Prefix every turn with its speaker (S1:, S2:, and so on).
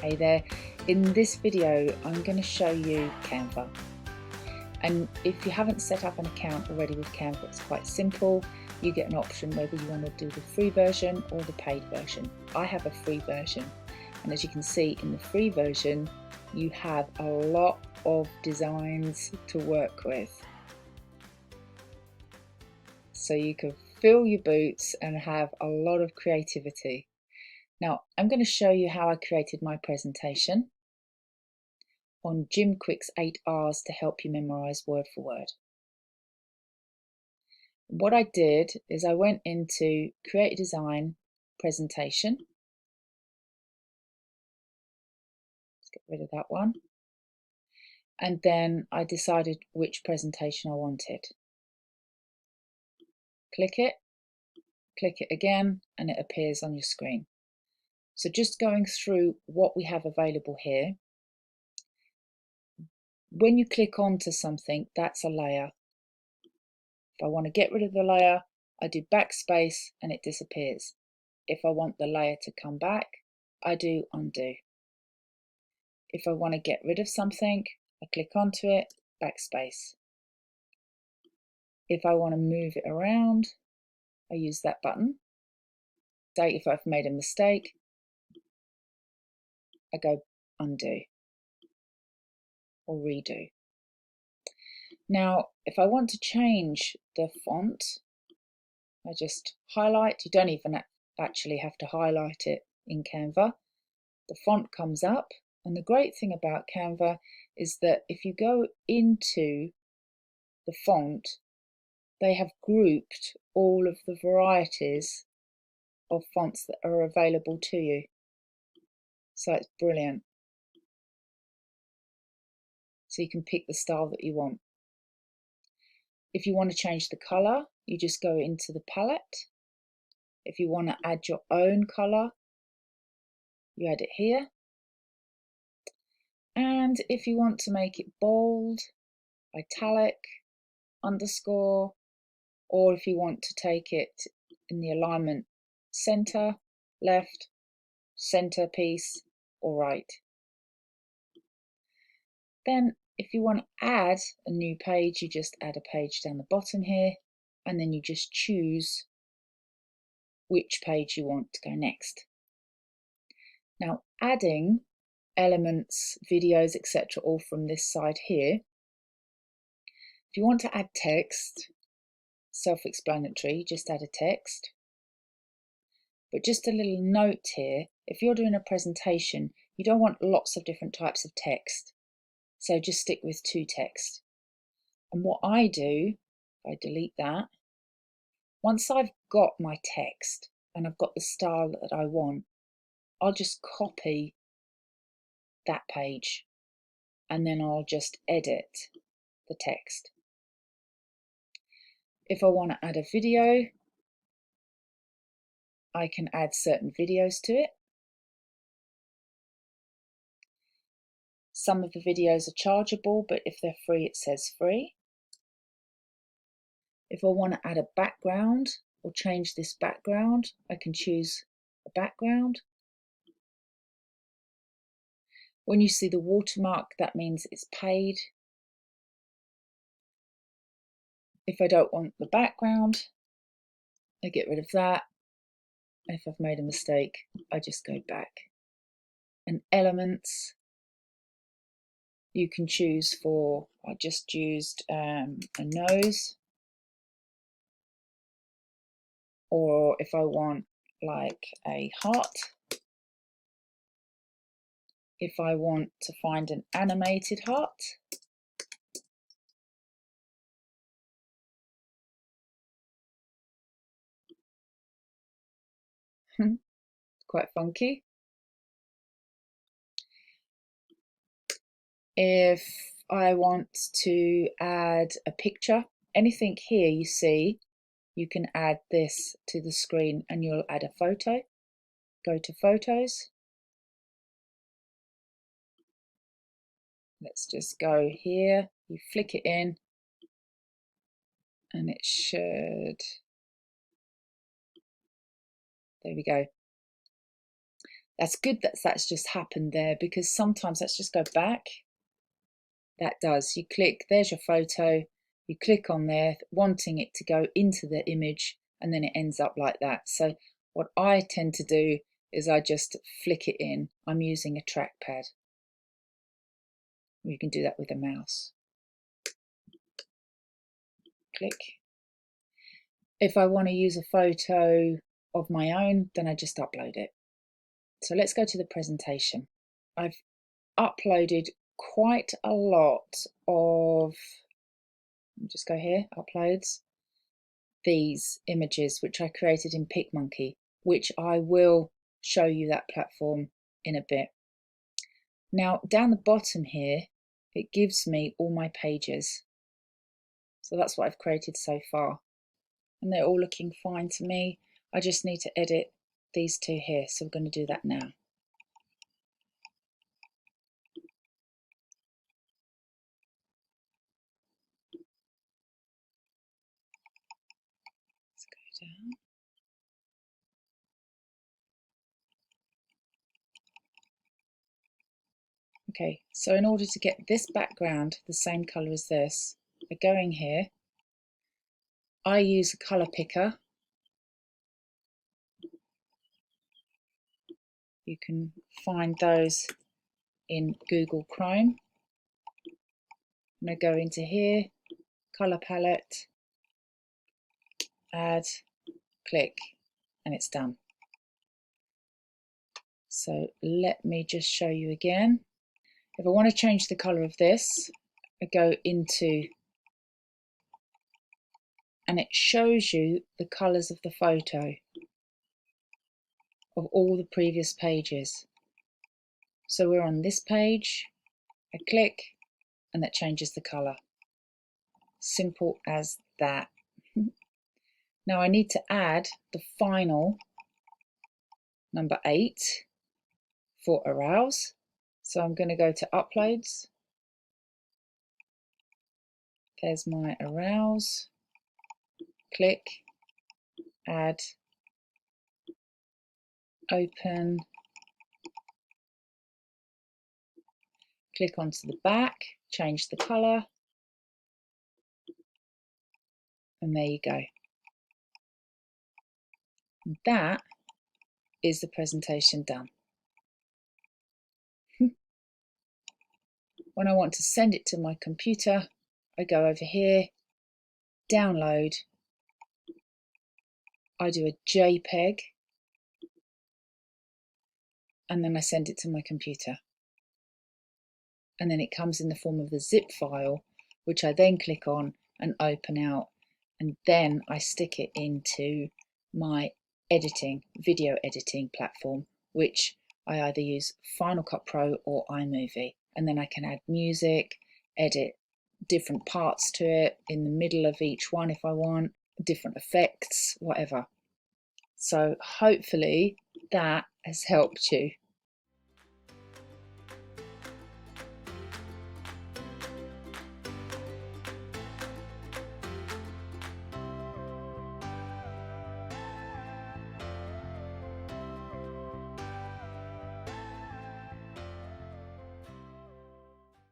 S1: Hey there, in this video I'm going to show you Canva, and if you haven't set up an account already with Canva, it's quite simple. You get an option whether you want to do the free version or the paid version. I have a free version, and as you can see in the free version you have a lot of designs to work with, so you can fill your boots and have a lot of creativity. Now I'm going to show you how I created my presentation on Jim Kwiks 8 R's to help you memorize word for word. What I did is I went into Create a Design, Presentation. Let's get rid of that one. And then I decided which presentation I wanted. Click it again, and it appears on your screen. So just going through what we have available here. When you click onto something, that's a layer. If I want to get rid of the layer, I do backspace and it disappears. If I want the layer to come back, I do undo. If I want to get rid of something, I click onto it, backspace. If I want to move it around, I use that button. Say if I've made a mistake, I go undo or redo. Now, if I want to change the font, I just highlight. You don't even actually have to highlight it in Canva. The font comes up, and the great thing about Canva is that if you go into the font, they have grouped all of the varieties of fonts that are available to you. So it's brilliant. So you can pick the style that you want. If you want to change the colour, you just go into the palette. If you want to add your own colour, you add it here. And if you want to make it bold, italic, underscore, or if you want to take it in the alignment center, left, center piece, or right. Then if you want to add a new page, you just add a page down the bottom here, and then you just choose which page you want to go next. Now, adding elements, videos, etc., all from this side here. If you want to add text, self-explanatory, just add a text. But just a little note here, if you're doing a presentation, you don't want lots of different types of text. So just stick with 2 text. And what I do, I delete that. Once I've got my text and I've got the style that I want, I'll just copy that page and then I'll just edit the text. If I want to add a video, I can add certain videos to it. Some of the videos are chargeable, but if they're free, it says free. If I want to add a background or change this background, I can choose a background. When you see the watermark, that means it's paid. If I don't want the background, I get rid of that. If I've made a mistake, I just go back. And elements, you can choose for, I just used a nose, or if I want like a heart, if I want to find an animated heart, quite funky. If I want to add a picture, anything here you see, you can add this to the screen and you'll add a photo. Go to photos. Let's just go here, you flick it in and it should, there we go. That's good that that's just happened there, because sometimes, let's just go back. That does, you click, there's your photo, you click on there wanting it to go into the image, and then it ends up like that. So what I tend to do is I just flick it in. I'm using a trackpad. You can do that with a mouse. Click. If I want to use a photo of my own, then I just upload it. So let's go to the presentation. I've uploaded quite a lot of, let me just go here, uploads, these images which I created in Picmonkey, which I will show you that platform in a bit. Now down the bottom here, it gives me all my pages. So that's what I've created so far. And they're all looking fine to me. I just need to edit these two here. So we're going to do that now. Let's go down. Okay, so in order to get this background the same colour as this, I go in here, I use a colour picker. You can find those in Google Chrome. And I go into here, colour palette, add, click, and it's done. So let me just show you again. If I want to change the colour of this, I go into, and it shows you the colours of the photo of all the previous pages. So we're on this page, I click, and that changes the colour. Simple as that. Now I need to add the final number 8 for arouse. So I'm going to go to uploads. There's my arouse. Click, add, open, click onto the back, change the colour, and there you go. And that is the presentation done. When I want to send it to my computer, I go over here, download, I do a JPEG, and then I send it to my computer. And then it comes in the form of the zip file, which I then click on and open out, and then I stick it into my video editing platform, which I either use Final Cut Pro or iMovie, and then I can add music, edit different parts to it in the middle of each one if I want, different effects, whatever. So hopefully that has helped you.